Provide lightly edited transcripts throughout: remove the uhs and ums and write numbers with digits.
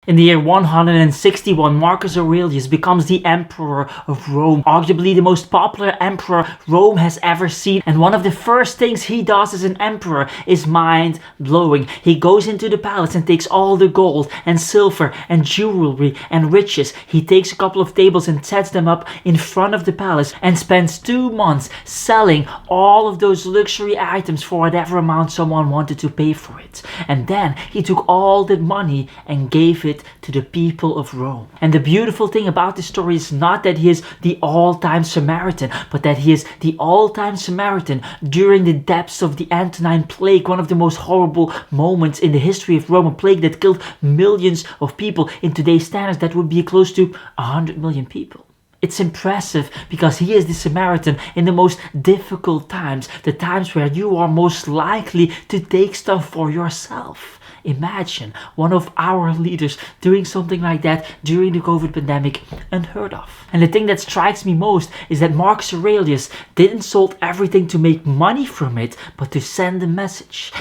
In the year 161, Marcus Aurelius becomes the Emperor of Rome, arguably the most popular emperor Rome has ever seen. And one of the first things he does as an emperor is mind-blowing. He goes into the palace and takes all the gold and silver and jewelry and riches. He takes a couple of tables and sets them up in front of the palace and spends 2 months selling all of those luxury items for whatever amount someone wanted to pay for it. And then he took all that money and gave it to the people of Rome. And the beautiful thing about this story is not that he is the all-time Samaritan, but that he is the all-time Samaritan during the depths of the Antonine Plague, one of the most horrible moments in the history of Rome, a plague that killed millions of people. In today's standards, that would be close to 100 million people. It's impressive because he is the Samaritan in the most difficult times, the times where you are most likely to take stuff for yourself. Imagine one of our leaders doing something like that during the COVID pandemic, unheard of. And the thing that strikes me most is that Marcus Aurelius didn't sold everything to make money from it, but to send a message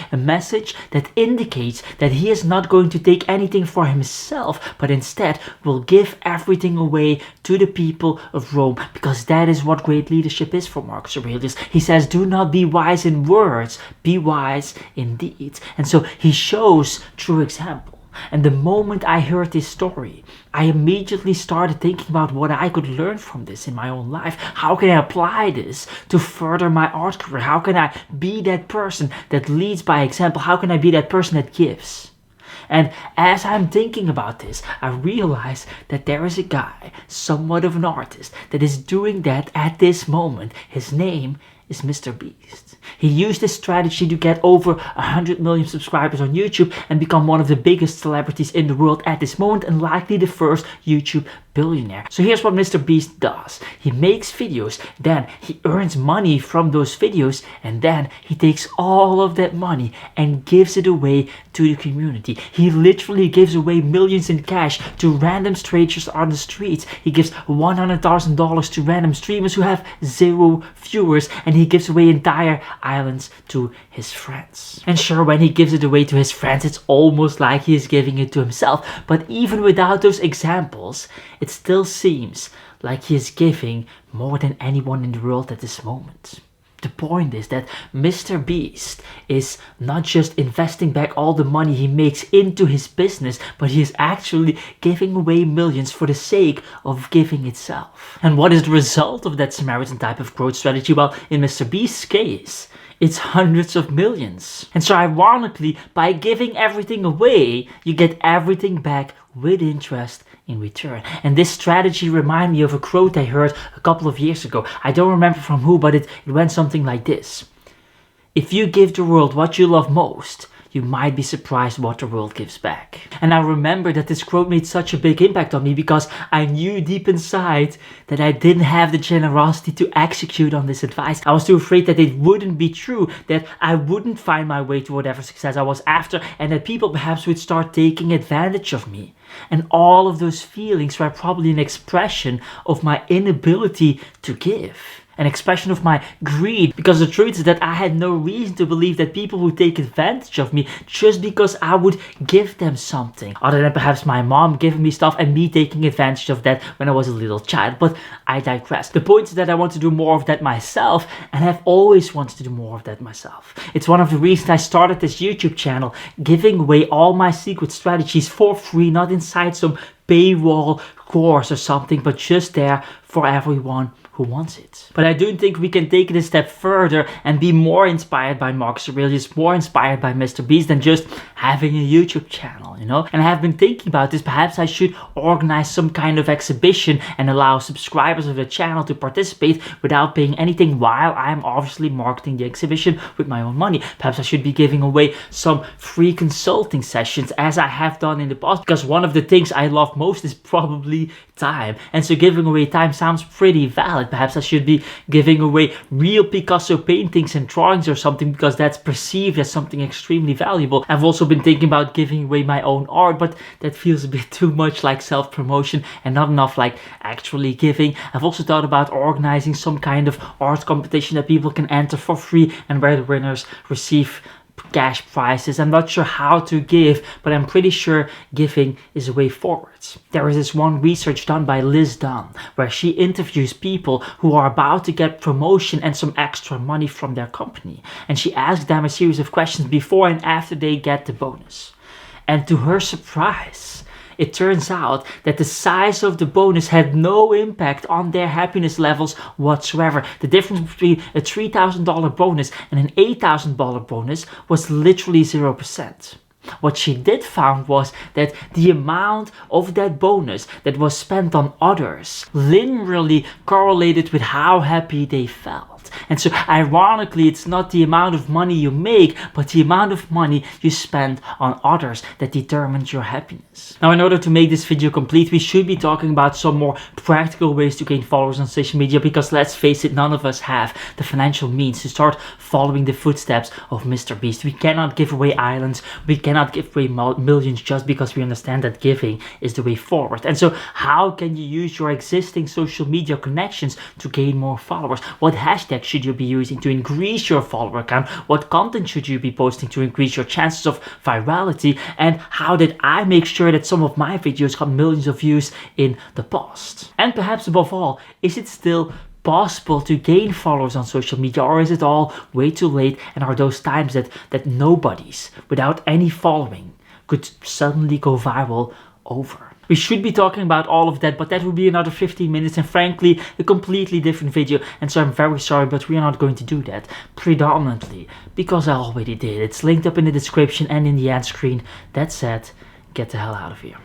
that indicates that he is not going to take anything for himself, but instead will give everything away to the people of Rome, because that is what great leadership is for Marcus Aurelius. He says, do not be wise in words, be wise in deeds. And so he shows true example. And the moment I heard this story, I immediately started thinking about what I could learn from this in my own life. How can I apply this to further my art career? How can I be that person that leads by example? How can I be that person that gives? And as I'm thinking about this, I realize that there is a guy, somewhat of an artist, that is doing that at this moment. His name is MrBeast. He used this strategy to get over 100 million subscribers on YouTube and become one of the biggest celebrities in the world at this moment, and likely the first YouTube billionaire. So here's what MrBeast does. He makes videos, then he earns money from those videos, and then he takes all of that money and gives it away to the community. He literally gives away millions in cash to random strangers on the streets. He gives $100,000 to random streamers who have 0 viewers, and he gives away entire islands to his friends. And sure, when he gives it away to his friends, it's almost like he is giving it to himself. But even without those examples, it still seems like he is giving more than anyone in the world at this moment. The point is that MrBeast is not just investing back all the money he makes into his business, but he is actually giving away millions for the sake of giving itself. And what is the result of that Samaritan type of growth strategy? Well, in MrBeast's case, it's hundreds of millions. And so ironically, by giving everything away, you get everything back with interest in return. And this strategy reminded me of a quote I heard a couple of years ago. I don't remember from who, but it went something like this. If you give the world what you love most, you might be surprised what the world gives back. And I remember that this quote made such a big impact on me because I knew deep inside that I didn't have the generosity to execute on this advice. I was too afraid that it wouldn't be true, that I wouldn't find my way to whatever success I was after, and that people perhaps would start taking advantage of me. And all of those feelings were probably an expression of my inability to give. An expression of my greed, because the truth is that I had no reason to believe that people would take advantage of me just because I would give them something, other than perhaps my mom giving me stuff and me taking advantage of that when I was a little child. But I digress. The point is that I want to do more of that myself, and I've always wanted to do more of that myself. It's one of the reasons I started this YouTube channel, giving away all my secret strategies for free, not inside some paywall course or something, but just there for everyone who wants it. But I do think we can take it a step further and be more inspired by Marcus Aurelius, more inspired by MrBeast than just having a YouTube channel, you know? And I have been thinking about this. Perhaps I should organize some kind of exhibition and allow subscribers of the channel to participate without paying anything, while I'm obviously marketing the exhibition with my own money. Perhaps I should be giving away some free consulting sessions, as I have done in the past, because one of the things I love most is probably time. And so giving away time sounds pretty valid. Perhaps I should be giving away real Picasso paintings and drawings or something, because that's perceived as something extremely valuable. I've also been thinking about giving away my own art, but that feels a bit too much like self-promotion and not enough like actually giving. I've also thought about organizing some kind of art competition that people can enter for free and where the winners receive cash prizes. I'm not sure how to give, but I'm pretty sure giving is a way forward. There is this one research done by Liz Dunn where she interviews people who are about to get promotion and some extra money from their company, and she asks them a series of questions before and after they get the bonus. And to her surprise, it turns out that the size of the bonus had no impact on their happiness levels whatsoever. The difference between a $3,000 bonus and an $8,000 bonus was literally 0%. What she did find was that the amount of that bonus that was spent on others linearly correlated with how happy they felt. And so ironically, it's not the amount of money you make, but the amount of money you spend on others that determines your happiness. Now, in order to make this video complete, we should be talking about some more practical ways to gain followers on social media, because let's face it, none of us have the financial means to start following the footsteps of MrBeast. We cannot give away islands, we cannot give away millions just because we understand that giving is the way forward. And so how can you use your existing social media connections to gain more followers? What hashtag should you be using to increase your follower count? What content should you be posting to increase your chances of virality? And how did I make sure that some of my videos got millions of views in the past? And perhaps above all, is it still possible to gain followers on social media, or is it all way too late, and are those times that nobodies without any following could suddenly go viral over? We should be talking about all of that, but that would be another 15 minutes and frankly a completely different video, and so I'm very sorry, but we are not going to do that, predominantly because I already did. It's linked up in the description and in the end screen. That said, get the hell out of here.